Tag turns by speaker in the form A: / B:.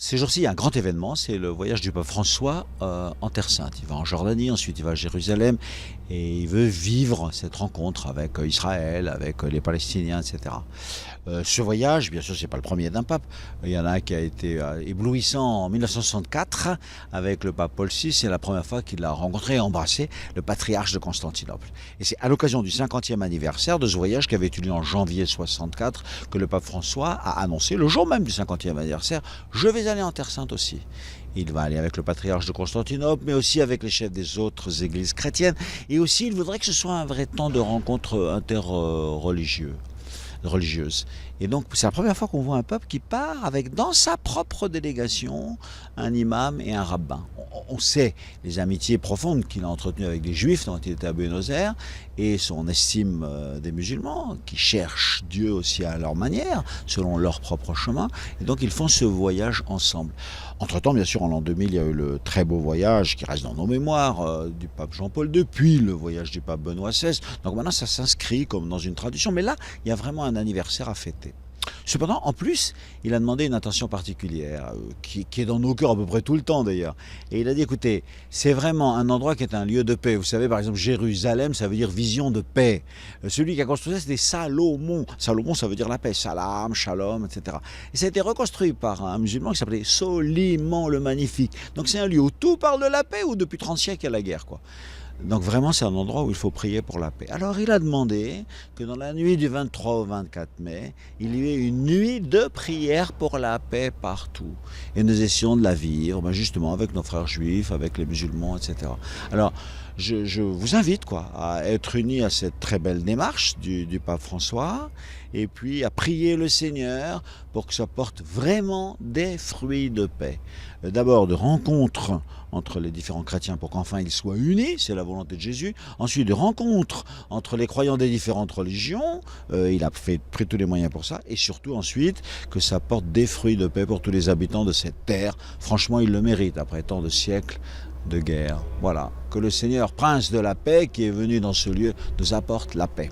A: Ces jours-ci, il y a un grand événement, c'est le voyage du pape François en Terre Sainte. Il va en Jordanie, ensuite il va à Jérusalem et il veut vivre cette rencontre avec Israël, avec les Palestiniens, etc. Ce voyage, bien sûr, c'est pas le premier d'un pape. Il y en a un qui a été éblouissant en 1964 avec le pape Paul VI. C'est la première fois qu'il a rencontré et embrassé le patriarche de Constantinople. Et c'est à l'occasion du 50e anniversaire de ce voyage qui avait eu lieu en janvier 64 que le pape François a annoncé, le jour même du 50e anniversaire, je vais aller en Terre Sainte aussi. Il va aller avec le patriarche de Constantinople, mais aussi avec les chefs des autres églises chrétiennes. Et aussi, il voudrait que ce soit un vrai temps de rencontre interreligieuse. Et donc, c'est la première fois qu'on voit un pape qui part avec, dans sa propre délégation, un imam et un rabbin. On sait les amitiés profondes qu'il a entretenues avec les juifs dont il était à Buenos Aires et son estime des musulmans qui cherchent Dieu aussi à leur manière, selon leur propre chemin. Et donc, ils font ce voyage ensemble. Entre-temps, bien sûr, en l'an 2000, il y a eu le très beau voyage qui reste dans nos mémoires du pape Jean-Paul II, puis le voyage du pape Benoît XVI. Donc maintenant, ça s'inscrit comme dans une tradition. Mais là, il y a vraiment un anniversaire à fêter. Cependant, en plus, il a demandé une attention particulière, qui est dans nos cœurs à peu près tout le temps d'ailleurs. Et il a dit, écoutez, c'est vraiment un endroit qui est un lieu de paix. Vous savez, par exemple, Jérusalem, ça veut dire vision de paix. Celui qui a construit ça, c'était Salomon. Salomon, ça veut dire la paix. Salam, shalom, etc. Et ça a été reconstruit par un musulman qui s'appelait Soliman le Magnifique. Donc c'est un lieu où tout parle de la paix, où depuis 30 siècles, il y a la guerre, quoi. Donc vraiment, c'est un endroit où il faut prier pour la paix. Alors il a demandé que dans la nuit du 23 au 24 mai, il y ait une nuit de prière pour la paix partout. Et nous essayons de la vivre, justement, avec nos frères juifs, avec les musulmans, etc. Alors, je vous invite à être unis à cette très belle démarche du pape François, et puis à prier le Seigneur pour que ça porte vraiment des fruits de paix. D'abord de rencontres entre les différents chrétiens pour qu'enfin ils soient unis, c'est la volonté de Jésus. Ensuite de rencontres entre les croyants des différentes religions, il a pris tous les moyens pour ça. Et surtout ensuite que ça porte des fruits de paix pour tous les habitants de cette terre. Franchement, ils le méritent après tant de siècles de guerre. Voilà, que le Seigneur, prince de la paix, qui est venu dans ce lieu, nous apporte la paix.